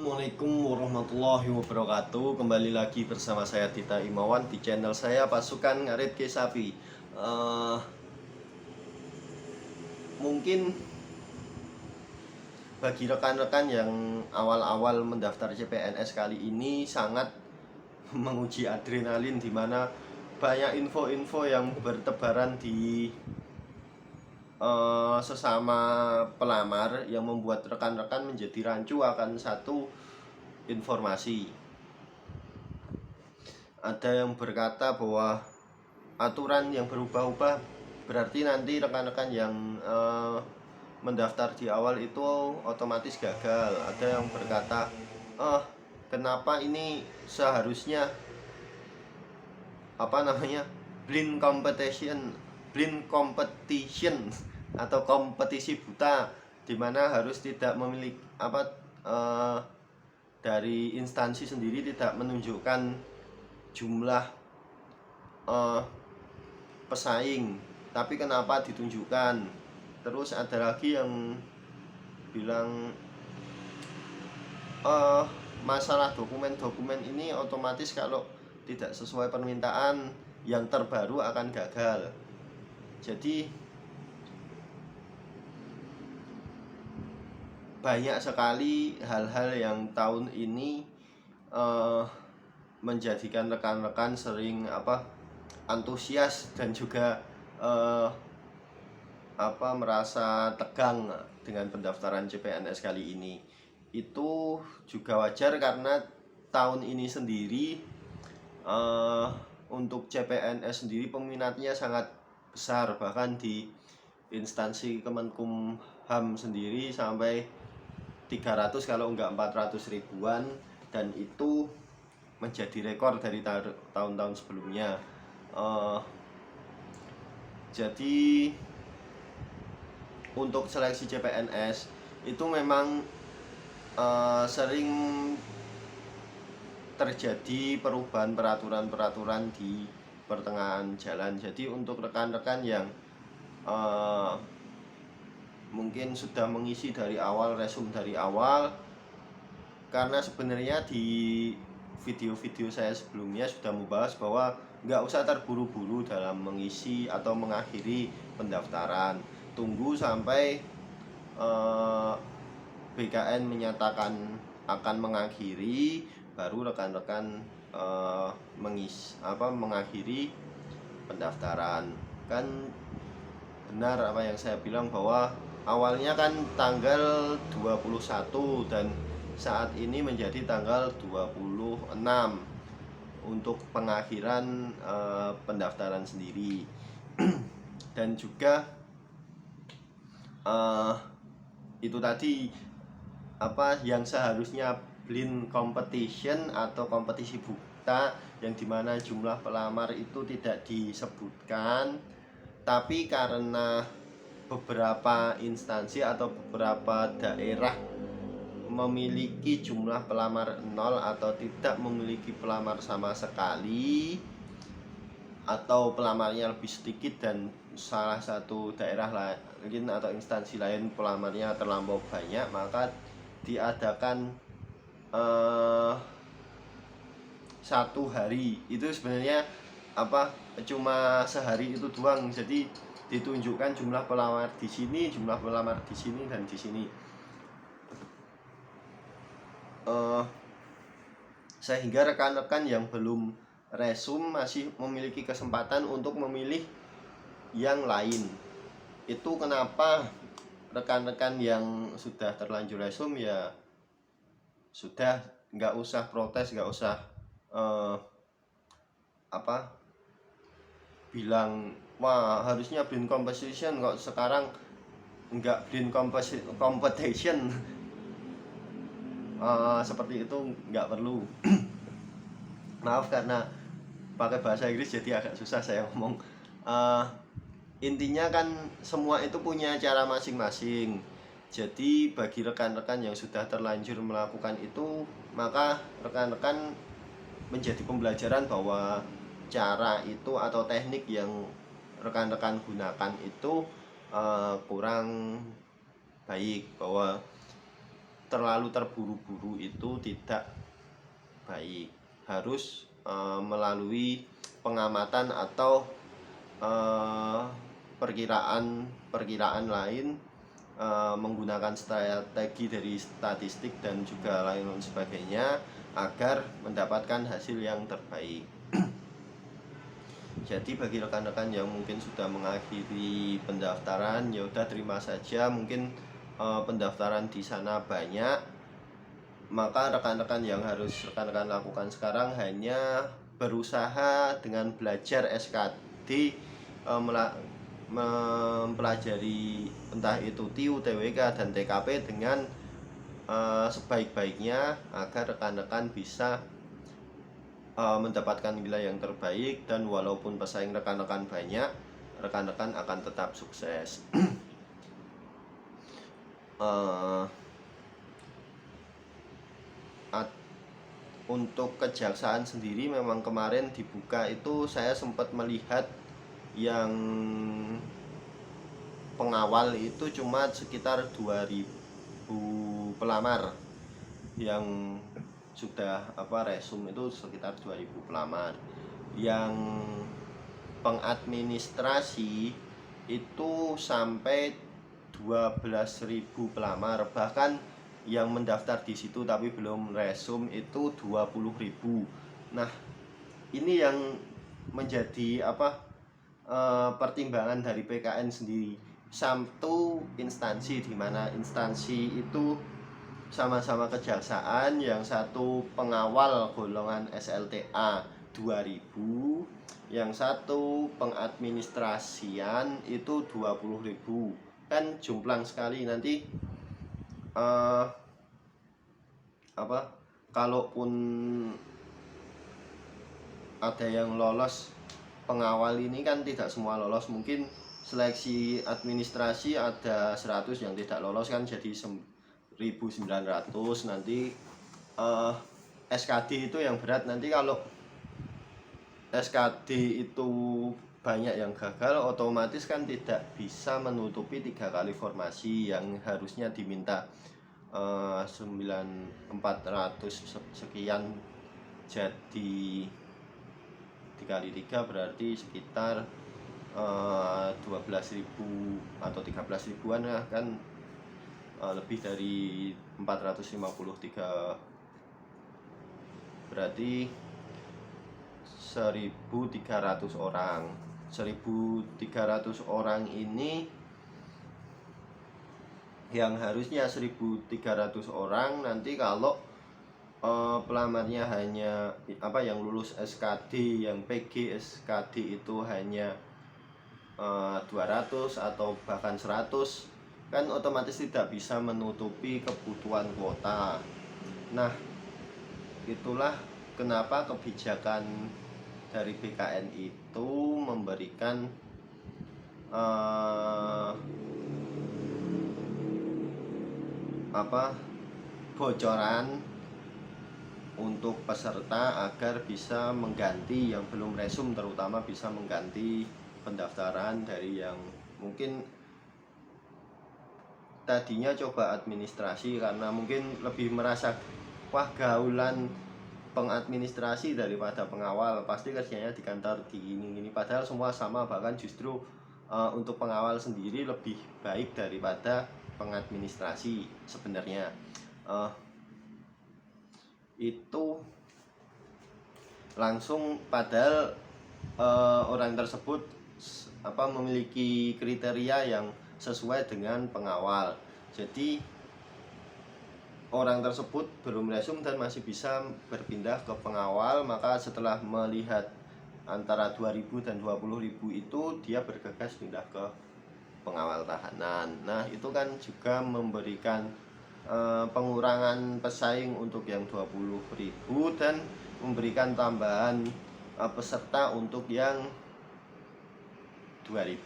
Assalamualaikum warahmatullahi wabarakatuh. Kembali lagi bersama saya Dita Imawan di channel saya Pasukan Ngarit Ke Sapi. Mungkin bagi rekan-rekan yang awal-awal mendaftar CPNS kali ini sangat menguji adrenalin, dimana banyak info-info yang bertebaran di sesama pelamar yang membuat rekan-rekan menjadi rancu akan satu informasi. Ada yang berkata bahwa aturan yang berubah-ubah berarti nanti rekan-rekan yang mendaftar di awal itu otomatis gagal. Ada yang berkata, kenapa ini seharusnya blind competition atau kompetisi buta, dimana harus tidak memiliki dari instansi sendiri tidak menunjukkan jumlah pesaing, tapi kenapa ditunjukkan. Terus ada lagi yang bilang masalah dokumen-dokumen ini otomatis kalau tidak sesuai permintaan yang terbaru akan gagal. Jadi banyak sekali hal-hal yang tahun ini menjadikan rekan-rekan sering antusias dan juga merasa tegang dengan pendaftaran CPNS kali ini. Itu juga wajar karena tahun ini sendiri untuk CPNS sendiri peminatnya sangat besar, bahkan di instansi Kemenkumham sendiri sampai 300 kalau enggak 400 ribuan, dan itu menjadi rekor dari tahun-tahun sebelumnya. Jadi untuk seleksi CPNS itu memang sering terjadi perubahan peraturan-peraturan di pertengahan jalan. Jadi untuk rekan-rekan yang mungkin sudah mengisi dari awal, resume dari awal, karena sebenarnya di video-video saya sebelumnya sudah membahas bahwa nggak usah terburu-buru dalam mengisi atau mengakhiri pendaftaran. Tunggu sampai BKN menyatakan akan mengakhiri, baru rekan-rekan mengakhiri pendaftaran. Kan benar apa yang saya bilang bahwa awalnya kan tanggal 21 dan saat ini menjadi tanggal 26 untuk pengakhiran pendaftaran sendiri. Dan juga itu tadi yang seharusnya blind competition atau kompetisi buta, yang dimana jumlah pelamar itu tidak disebutkan, tapi karena beberapa instansi atau beberapa daerah memiliki jumlah pelamar 0 atau tidak memiliki pelamar sama sekali, atau pelamarnya lebih sedikit, dan salah satu daerah lain atau instansi lain pelamarnya terlampau banyak, maka diadakan satu hari. Itu sebenarnya cuma sehari itu doang. Jadi ditunjukkan jumlah pelamar di sini, jumlah pelamar di sini, dan di sini. Sehingga rekan-rekan yang belum resume masih memiliki kesempatan untuk memilih yang lain. Itu kenapa rekan-rekan yang sudah terlanjur resume ya sudah, nggak usah protes, nggak usah bilang wah harusnya blind competition, kok sekarang nggak blind competition. Seperti itu nggak perlu. Maaf karena pakai bahasa Inggris jadi agak susah saya ngomong. Intinya kan semua itu punya cara masing-masing. Jadi bagi rekan-rekan yang sudah terlanjur melakukan itu, maka rekan-rekan menjadi pembelajaran bahwa cara itu atau teknik yang rekan-rekan gunakan itu kurang baik, bahwa terlalu terburu-buru itu tidak baik. Harus melalui pengamatan atau perkiraan lain, menggunakan strategi dari statistik dan juga lain sebagainya agar mendapatkan hasil yang terbaik. Jadi bagi rekan-rekan yang mungkin sudah mengakhiri pendaftaran, ya udah terima saja, mungkin pendaftaran di sana banyak, maka rekan-rekan yang harus rekan-rekan lakukan sekarang hanya berusaha dengan belajar SKD, mempelajari entah itu TIU, TWK, dan TKP dengan sebaik-baiknya agar rekan-rekan bisa mendapatkan nilai yang terbaik, dan walaupun pesaing rekan-rekan banyak, rekan-rekan akan tetap sukses. Untuk kejaksaan sendiri memang kemarin dibuka itu saya sempat melihat yang pengawal itu cuma sekitar 2000 pelamar, yang sudah resum itu sekitar 2000 pelamar. Yang pengadministrasi itu sampai 12.000 pelamar, bahkan yang mendaftar di situ tapi belum resum itu 20.000. Nah, ini yang menjadi pertimbangan dari PKN sendiri. Satu instansi, di mana instansi itu sama-sama kejaksaan, yang satu pengawal golongan SLTA 2000, yang satu pengadministrasian itu 20.000. Kan jomplang sekali. Nanti kalaupun ada yang lolos pengawal ini kan tidak semua lolos, mungkin seleksi administrasi ada 100 yang tidak lolos, kan jadi 1.900. Nanti SKD itu yang berat. Nanti kalau SKD itu banyak yang gagal, otomatis kan tidak bisa menutupi 3 kali formasi yang harusnya diminta 9.400 sekian, jadi dikali 3 berarti sekitar 12.000 atau 13.000-an ya, kan lebih dari 453, berarti 1.300 orang. 1.300 orang ini yang harusnya 1.300 orang, nanti kalau pelamarnya hanya yang lulus SKD, yang PG SKD itu hanya 200 atau bahkan 100, kan otomatis tidak bisa menutupi kebutuhan kuota. Nah, itulah kenapa kebijakan dari BKN itu memberikan bocoran untuk peserta agar bisa mengganti yang belum resum, terutama bisa mengganti pendaftaran dari yang mungkin tadinya coba administrasi karena mungkin lebih merasa wah gaulan pengadministrasi daripada pengawal, pasti kerjanya di kantor gini-gini, padahal semua sama, bahkan justru untuk pengawal sendiri lebih baik daripada pengadministrasi sebenarnya. Itu langsung, padahal orang tersebut memiliki kriteria yang sesuai dengan pengawal. Jadi orang tersebut belum resum dan masih bisa berpindah ke pengawal, maka setelah melihat antara 2.000 dan 20.000 itu, dia bergegas pindah ke pengawal tahanan. Nah, itu kan juga memberikan pengurangan pesaing untuk yang 20.000 dan memberikan tambahan peserta untuk yang 2.000.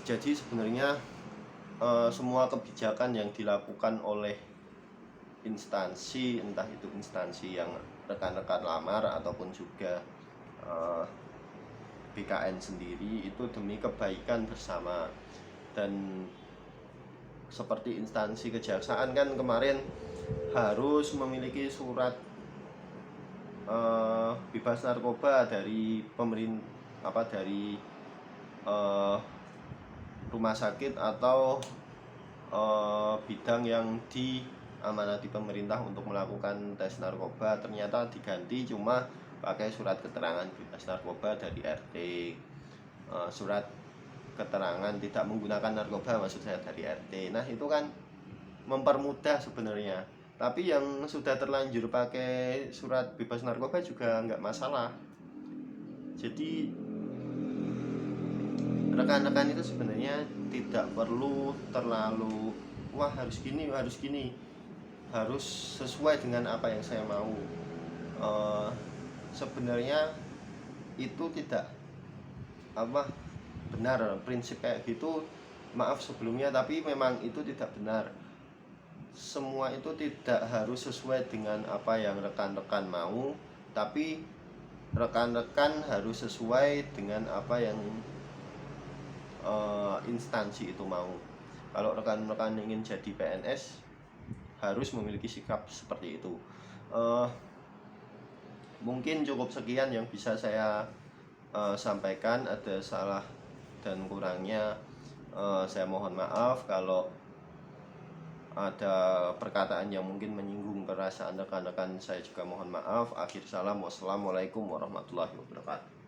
Jadi sebenarnya semua kebijakan yang dilakukan oleh instansi, entah itu instansi yang rekan-rekan lamar ataupun juga BKN sendiri, itu demi kebaikan bersama. Dan seperti instansi kejaksaan kan kemarin harus memiliki surat bebas narkoba dari pemerintah, dari rumah sakit atau bidang yang diamanati pemerintah untuk melakukan tes narkoba. Ternyata diganti cuma pakai surat keterangan bebas narkoba dari RT, surat keterangan tidak menggunakan narkoba maksud saya dari RT. Nah itu kan mempermudah sebenarnya, tapi yang sudah terlanjur pakai surat bebas narkoba juga nggak masalah. Jadi rekan-rekan itu sebenarnya tidak perlu terlalu wah harus gini, harus sesuai dengan apa yang saya mau. Sebenarnya itu tidak benar, prinsip kayak gitu, maaf sebelumnya, tapi memang itu tidak benar. Semua itu tidak harus sesuai dengan apa yang rekan-rekan mau, tapi rekan-rekan harus sesuai dengan apa yang instansi itu mau. Kalau rekan-rekan ingin jadi PNS harus memiliki sikap seperti itu. Mungkin cukup sekian yang bisa saya sampaikan. Ada salah dan kurangnya saya mohon maaf. Kalau ada perkataan yang mungkin menyinggung perasaan rekan-rekan, saya juga mohon maaf. Akhir salam, wassalamualaikum warahmatullahi wabarakatuh.